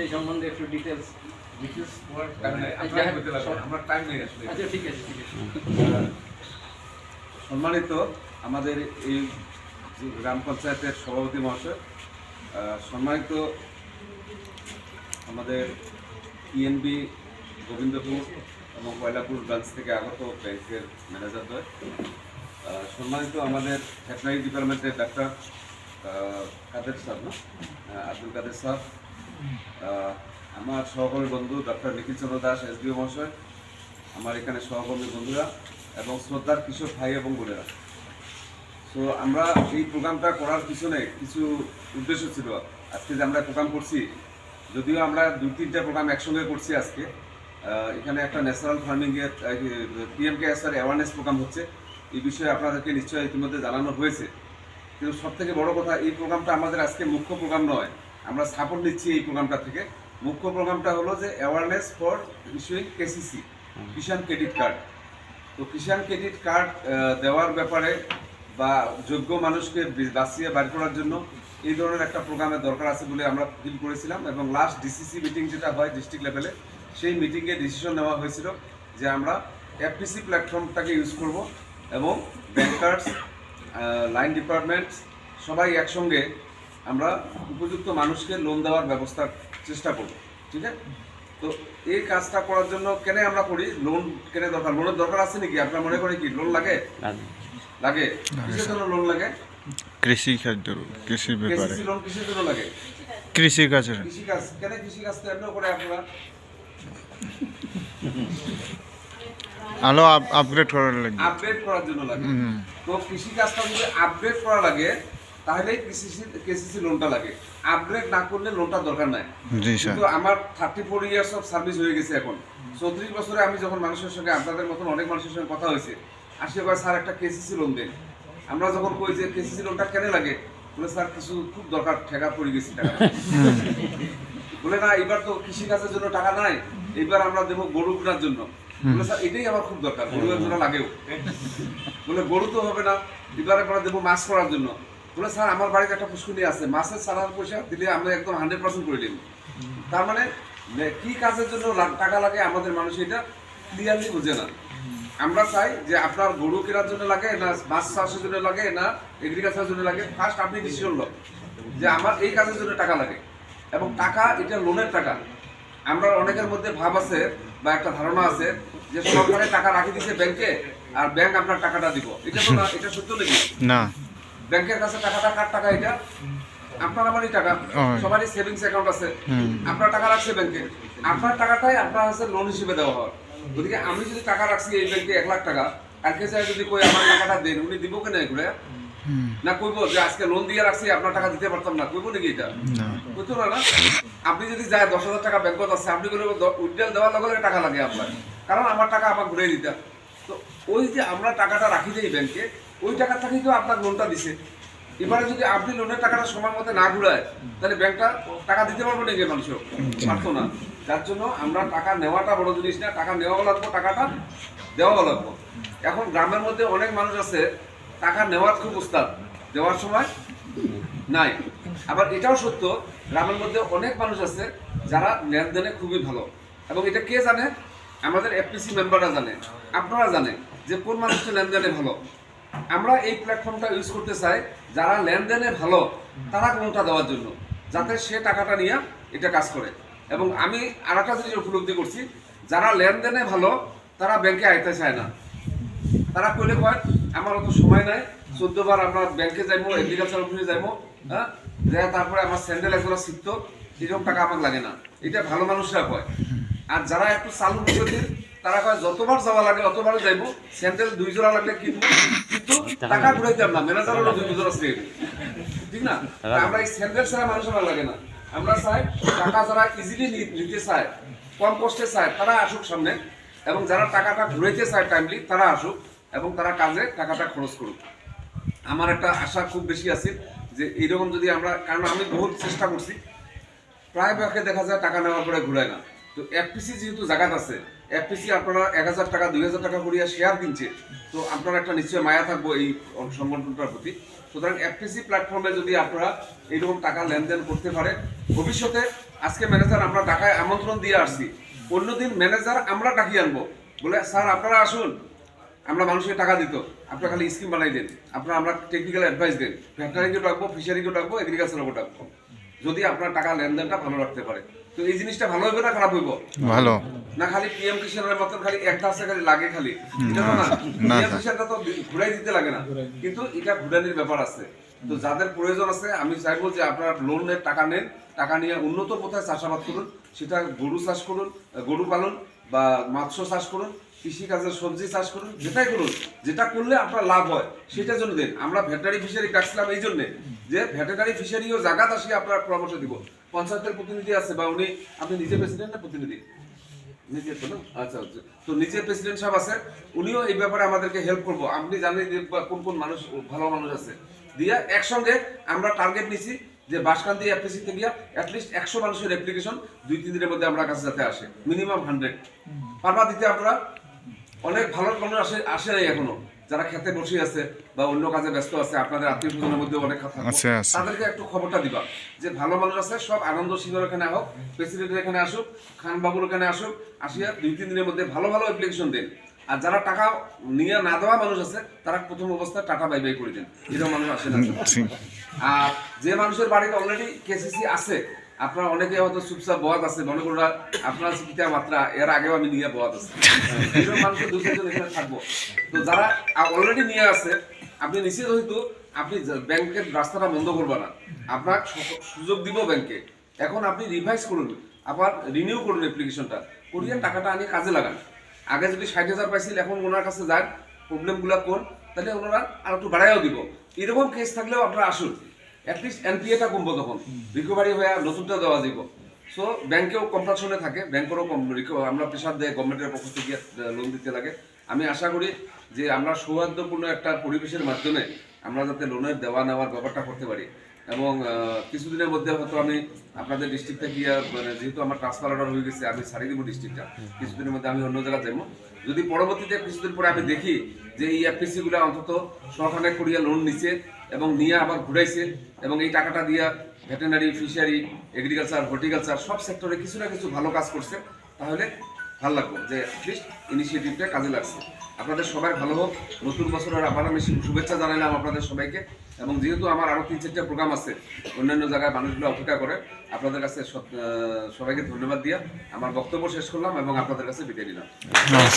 এই সম্বন্ধে একটু ডিটেলস আমরা টাইম নেই আসলে। আচ্ছা ঠিক আছে সম্মানিত আমাদের এই গ্রাম পঞ্চায়েতের সভাপতি মহাশয়, সম্মানিত আমাদের পিএনবি গোবিন্দপুর এবং কয়লাপুর ব্রাঞ্চ থেকে আগত ব্যাংকের ম্যানেজারদ্বয়, সম্মানিত আমাদের ভেটেরিনারি ডিপার্টমেন্টের ডাক্তার কাদের স্যার, আব্দুল কাদের স্যার, আমার সহকর্মী বন্ধু ডক্টর নিখিল চন্দ্র দাস এসডিও মহাশয়, আমার এখানে সহকর্মী বন্ধুরা এবং শ্রদ্ধার কিশোর ভাই এবং বোনেরা। তো আমরা এই প্রোগ্রামটা করার পিছনে কিছু উদ্দেশ্য ছিল। আজকে যে আমরা প্রোগ্রাম করছি, যদিও আমরা 2-3টা প্রোগ্রাম একসঙ্গে করছি আজকে, এখানে একটা ন্যাচারাল ফার্মিংয়ের PMKSR অ্যাওয়ারনেস প্রোগ্রাম হচ্ছে, এই বিষয়ে আপনাদেরকে নিশ্চয়ই ইতিমধ্যে জানানো হয়েছে। কিন্তু সবথেকে বড় কথা, এই প্রোগ্রামটা আমাদের আজকে মুখ্য প্রোগ্রাম নয়, আমরা সাপোর্ট নিচ্ছি এই প্রোগ্রামটা থেকে। মুখ্য প্রোগ্রামটা হলো যে awareness for issuing KCC, Kisan credit card. তো কিষাণ ক্রেডিট কার্ড দেওয়ার ব্যাপারে বা যোগ্য মানুষকে বাঁচিয়ে বার করার জন্য এই ধরনের একটা প্রোগ্রামের দরকার আছে বলে আমরা ফিল করেছিলাম। এবং লাস্ট DCC মিটিং যেটা হয় ডিস্ট্রিক্ট লেভেলে, সেই মিটিংয়ে ডিসিশন নেওয়া হয়েছিল যে আমরা FPC প্ল্যাটফর্মটাকে ইউজ করব এবং ব্যাংকার্স, লাইন ডিপার্টমেন্ট সবাই একসঙ্গে আমরা উপযুক্ত মানুষকে লোন দেওয়ার ব্যবস্থার চেষ্টা করব। ঠিক আছে? তো এই কাজটা করার জন্য কেন আমরা করি, লোন কেন দরকার, লোনের দরকার আছে নাকি? আপনারা মনে করেন কি লোন লাগে? লাগে। কিসের জন্য লোন লাগে? কৃষি খাদ্য, কৃষির ব্যাপারে। লোন কিসের জন্য লাগে? কৃষি কাজের। কৃষিকাজ। কেন কৃষিকাজ তো এমনিও করে আপনারা? আলো আপগ্রেড করার লাগে। আপডেট করার জন্য লাগে। তো কৃষিকাজটা যদি আপডেট করা লাগে তাহলে KCC লোনটা লাগে। আপগ্রেড না করলে লোনটা দরকার নাই। জি স্যার। কিন্তু আমার 34 ইয়ার্স অফ সার্ভিস হয়ে গেছে এখন। 34 বছরে আমি যখন মানুষের সঙ্গে, আপনাদের মতন অনেক মানুষের সঙ্গে কথা হয়েছে, আসে কয় স্যার একটা KCC লোন দেন। আমরা যখন কই যে KCC লোনটা কেন লাগে, বলে স্যার কিছু খুব দরকার, ঠেকা পড়ে গেছি টাকা। বলে না, এবার তো কৃষিকাজের জন্য টাকা নাই, এইবার আমরা দেবো গরু কেনার জন্য। বলে স্যার এটাই আমার খুব দরকার, গরু জন্য লাগেও। বলে গরু তো হবে না, এবার আমরা দেবো মাছ করার জন্য। বলে স্যার আমার বাড়িতে একটা পুষ্করণী আছে, মাছের সারার পয়সা দিলে আমরা একদম 100% করে দেব। তার মানে কি কাজের জন্য টাকা লাগে আমাদের মানুষ এটা ক্লিয়ারলি বোঝে না। আমরা চাই যে আপনার গরু কেনার জন্য লাগে না, মাছ চাষের জন্য লাগে না, এগ্রিকালচারের জন্য লাগে, ফার্স্ট আপনি ডিসিশন লো যে আমার এই কাজের জন্য টাকা লাগে। এবং টাকা এটা লোনের টাকা। আমরা অনেকের মধ্যে ভাব আছে বা একটা ধারণা আছে যে সরকারে টাকা রাখি দিচ্ছে ব্যাংকে আর ব্যাংক আপনার টাকাটা দিব। এটা তো না, এটা সত্য নাকি? না। ব্যাংকের কাছে টাকাটা কার টাকা? এটা আপনার আমারই টাকা, সবারই সেভিংস অ্যাকাউন্ট আছে, আপনার টাকা রাখছে ব্যাংকে, আপনার টাকাটাই আপনার কাছে লোন হিসেবে দেওয়া হয়। ওদিকে আমি যদি টাকা রাখছি এই ব্যাংকে 1 লাখ টাকা, কালকে চাই যদি কই আমার টাকাটা দেন, উনি দিব কেন এগুলো? না কইবো যে আজকে লোন দিয়ে রাখছি আপনার টাকা দিতে পারতাম না, কইবো নাকি? এটা বুঝতো না। না, আপনি যদি যায় 10,000 টাকা ব্যাংকত আছে, আপনি বলবেন উইথড্রল দেওয়ার লগে টাকা লাগে আপনার, কারণ আমার টাকা আমাকে ঘুরে দিতে। তো ওই যে আমরা টাকাটা রাখি দেই ব্যাংকে, ওই টাকা থেকেই তো আপনার লোনটা দিছে। এবারে যদি আপনি লোনের টাকাটা সময় মতো না ঘুরায়, তাহলে ব্যাংকটা টাকা দিতে পারবো নাকি? মানুষ পারতো না। যার জন্য আমরা টাকা নেওয়াটা বড় জিনিস না, টাকা নেওয়াও লাগবো, টাকাটা দেওয়াও লাগবো। এখন গ্রামের মধ্যে অনেক মানুষ আছে টাকা নেওয়ার খুব উস্তাদ, দেওয়ার সময় নাই। আবার এটাও সত্য, গ্রামের মধ্যে অনেক মানুষ আছে যারা লেনদেনে খুবই ভালো। এবং এটা কে জানে? আমাদের FPC মেম্বাররা জানে, আপনারা জানে যে কোন মানুষটা লেনদেনে ভালো। আমরা এই প্ল্যাটফর্মটা ইউজ করতে চাই যারা লেনদেনে ভালো তারা লোনটা দেওয়ার জন্য, যাতে সে টাকাটা নিয়ে এটা কাজ করে। এবং আমি আর একটা জিনিস উপলব্ধি করছি, যারা লেনদেনে ভালো তারা ব্যাংকে আইতে চায় না। তারা কইলে কয় আমার অত সময় নাই, 14 বার আমরা ব্যাংকে যাইবো, এগ্রিকালচার অফিসে যাইবো, হ্যাঁ, তারপরে আমার স্যান্ডেল একজোড়া শিখতো, এরকম টাকা আমাকে লাগে না। এটা ভালো মানুষরা কয়। আর যারা একটু চালু বুঝে তারা কয় যতবার যাওয়া লাগে অতবার যাইবো, স্যান্ডেল 2 জোড়া লাগলে কিনবো, কিন্তু টাকা ঘুরাইতাম না, ম্যানেজার হলো 2 জোড়া স্যান্ডেল। ঠিক না? আমরা এই স্যান্ডেল ছাড়া মানুষ আমার লাগে না। আমরা চাই টাকা যারা ইজিলি নিতে চায়, কম কষ্টে চায়, তারা আসুক সামনে। এবং যারা টাকাটা ঘুরাইতে চায় টাইমলি, তারা আসুক এবং তারা কাজে টাকাটা খরচ করুক। আমার একটা আশা খুব বেশি আছে যে এইরকম যদি আমরা, কারণ আমি বহুত চেষ্টা করছি, প্রায় ব্যাংকে দেখা যায় টাকা নেওয়ার পরে ঘুরায় না। তো FPC যেহেতু জায়গাত আছে, FPC আপনারা 1,000 টাকা 2,000 টাকা করিয়া শেয়ার কিনছে, তো আপনার একটা নিশ্চয় মায়া থাকবো এই সংগঠনটার প্রতি। সুতরাং FPC প্ল্যাটফর্মে যদি আপনারা এইরকম টাকা লেনদেন করতে পারে, ভবিষ্যতে আজকে ম্যানেজার আমরা ঢাকায় আমন্ত্রণ দিয়ে আসছি, অন্যদিন ম্যানেজার আমরা ডাকিয়ে আনবো, বলে স্যার আপনারা আসুন, আমরা মানুষের টাকা দিত, আপনারা খালি স্কিম বানাই দেন, আপনারা আমরা টেকনিক্যাল অ্যাডভাইস দেন, ভেটেরিনারিকেও ডাকবো, ফিশারিকেও ডাকবো, এগ্রিকালচারকেও ডাকবো, যদি আপনার টাকা লেনদেনটা ভালো রাখতে পারে। তো এই জিনিসটা ভালো হইবে না খারাপ হইব? ভালো। না খালি পিএম কিষানের মতন খালি একটা আছে খালি লাগে খালি, এটা তো না। পিএম কিষানটা তো ঘুরাই দিতে লাগে না, কিন্তু এটা ঘুরানির ব্যাপার আছে। তো যাদের প্রয়োজন আছে আমি চাইবো যে আপনারা লোনের টাকা নেন, টাকা নিয়ে উন্নত পথে চাষাবাদ করুন, সেটা গরু চাষ করুন, গরু পালন বা মৎস্য চাষ করুন, কৃষিকাজের সবজি চাষ করুন, যেটাই করুন, যেটা করলে আপনার লাভ হয় সেটার জন্য দেন। আমরা ভেটেরিনারি ফিশারি ডাকছিলাম এই জন্যে যে ভেটেরিনারি ফিশারিও জায়গাতে আসি আপনার পরামর্শ দিব। পঞ্চায়েতের প্রতিনিধি আছে বা উনি, আপনি নিজে প্রেসিডেন্ট না প্রতিনিধি? নিজে তো না, আচ্ছা আচ্ছা। তো নিজে প্রেসিডেন্ট সাহেব আছে, উনিও এই ব্যাপারে আমাদেরকে হেল্প করবো। আপনি জানেন যে কোন কোন মানুষ ভালো মানুষ আছে, দিয়ে একসঙ্গে আমরা টার্গেট নিছি যে বাসকান্দি এফপিসিতে গিয়া অ্যাটলিস্ট 100 মানুষের অ্যাপ্লিকেশন 2-3 দিনের মধ্যে আমরা কাছে যাতে আসে, মিনিমাম 100 পারবা দিতে। আপনারা অনেক ভালো মানুষ আসে নাই এখনো, যারা খেতে বসে আছে বা অন্য কাজে ব্যস্ত আছে, আপনাদের আত্মীয় স্বজনের মধ্যে অনেক কথা, তাদেরকে একটু খবরটা দিবা যে ভালো মানুষ আছে, সব আনন্দ সিংহের এখানে হোক, প্রেসিডেন্টের এখানে আসুক, খান বাবুর এখানে আসুক, আসিয়া 2-3 দিনের মধ্যে ভালো ভালো অ্যাপ্লিকেশন দেন। আর যারা টাকা নিয়ে না দেওয়া মানুষ আছে তারা প্রথম অবস্থায় টাকা বাই বাই করে দেন, এরকম মানুষ আসে না। আর যে মানুষের বাড়িতে অলরেডি কেসিসি আছে, আপনারা অনেকে হয়তো চুপচাপ বহাত আছে, মনে করুন আপনার চিকিৎসা মাত্রা এর আগেও আমি নিয়ে বহাত আছে, এরকম মানুষের 2-3 এখানে থাকবো। তো যারা অলরেডি নিয়ে আছে, আপনি নিশ্চিত হয়তো আপনি ব্যাংকের রাস্তাটা বন্ধ করবে না, আপনার সুযোগ দিব ব্যাংকে। এখন আপনি রিভাইজ করুন, আবার রিনিউ করুন অ্যাপ্লিকেশনটা, করিয়ে টাকাটা আনিয়ে কাজে লাগান। আগে যদি 60,000 পাইছিল, এখন ওনার কাছে যান, প্রবলেমগুলো কোন, তাহলে ওনারা আর একটু বাড়াইও দিব। এরকম কেস থাকলেও আপনারা আসুন, অ্যাটলিস্ট এনপিএটা কমবো, তখন রিকভারি হয়ে নতুনটা দেওয়া যাব। সো ব্যাংকেও কম্পালশনে থাকে, ব্যাংকেরও আমরা প্রেশার দেয় গভর্নমেন্টের পক্ষ থেকে লোন দিতে লাগে। আমি আশা করি যে আমরা সৌহার্দ্যপূর্ণ একটা পরিবেশের মাধ্যমে আমরা যাতে লোনের দেওয়া নেওয়ার ব্যাপারটা করতে পারি। এবং কিছুদিনের মধ্যে হয়তো আমি আপনাদের ডিস্ট্রিক্ট থেকে মানে যেহেতু আমার ট্রান্সফার অর্ডার হয়ে গেছে, আমি ছাড়িয়ে দিব ডিস্ট্রিক্টটা, কিছুদিনের মধ্যে আমি অন্য জায়গায় যাবো। যদি পরবর্তীতে কিছুদিন পরে আমি দেখি যে এই এফপিসি গুলো অন্তত সরকারে করিয়া লোন নিচ্ছে এবং নিয়ে আবার ঘুরাইছে এবং এই টাকাটা দিয়া ভেটেরিনারি, ফিশারি, এগ্রিকালচার, হর্টিকালচার সব সেক্টরে কিছু না কিছু ভালো কাজ করছে, তাহলে ভালো লাগবে যে অ্যাটলিস্ট ইনিশিয়েটিভটা কাজে লাগছে। আপনাদের সবাই ভালো হোক, নতুন বছরের আবার আমি শুভেচ্ছা জানাইলাম আপনাদের সবাইকে। এবং যেহেতু আমার আরও 3-4টা প্রোগ্রাম আছে অন্যান্য জায়গায়, মানুষগুলো অপেক্ষা করে, আপনাদের কাছে সবাইকে ধন্যবাদ দিয়া আমার বক্তব্য শেষ করলাম এবং আপনাদের কাছে বিদায় নিলাম।